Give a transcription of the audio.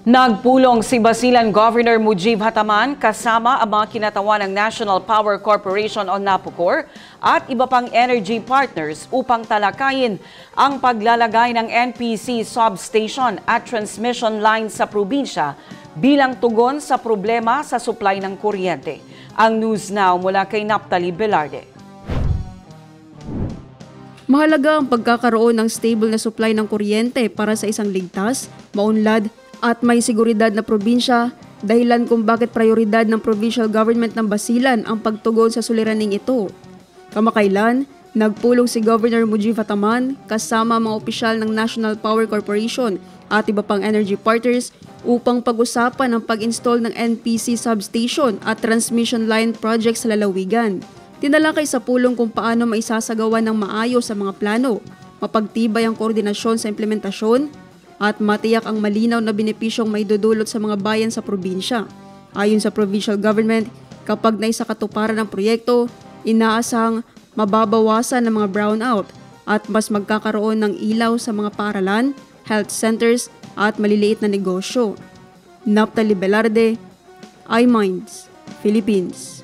Nagpulong si Basilan Governor Mujib Hataman kasama ang mga kinatawan ng National Power Corporation o NAPOCOR at iba pang energy partners upang talakayin ang paglalagay ng NPC substation at transmission line sa probinsya bilang tugon sa problema sa supply ng kuryente. Ang News Now mula kay Naphtali Velarde. Mahalaga ang pagkakaroon ng stable na supply ng kuryente para sa isang ligtas, maunlad at may seguridad na probinsya, dahilan kung bakit prioridad ng provincial government ng Basilan ang pagtugon sa suliraning ito. Kamakailan, nagpulong si Governor Mujib Hataman kasama mga opisyal ng National Power Corporation at iba pang energy partners upang pag-usapan ang pag-install ng NPC substation at transmission line project sa lalawigan. Tinalakay sa pulong kung paano maisasagawa ng maayos sa mga plano, mapagtibay ang koordinasyon sa implementasyon, at matiyak ang malinaw na benepisyong maidudulot sa mga bayan sa probinsya. Ayon sa provincial government, kapag naisakatuparan ang proyekto, inaasahang mababawasan ng mga brownout at mas magkakaroon ng ilaw sa mga paaralan, health centers at maliliit na negosyo. Naphtali Velarde, iMinds, Philippines.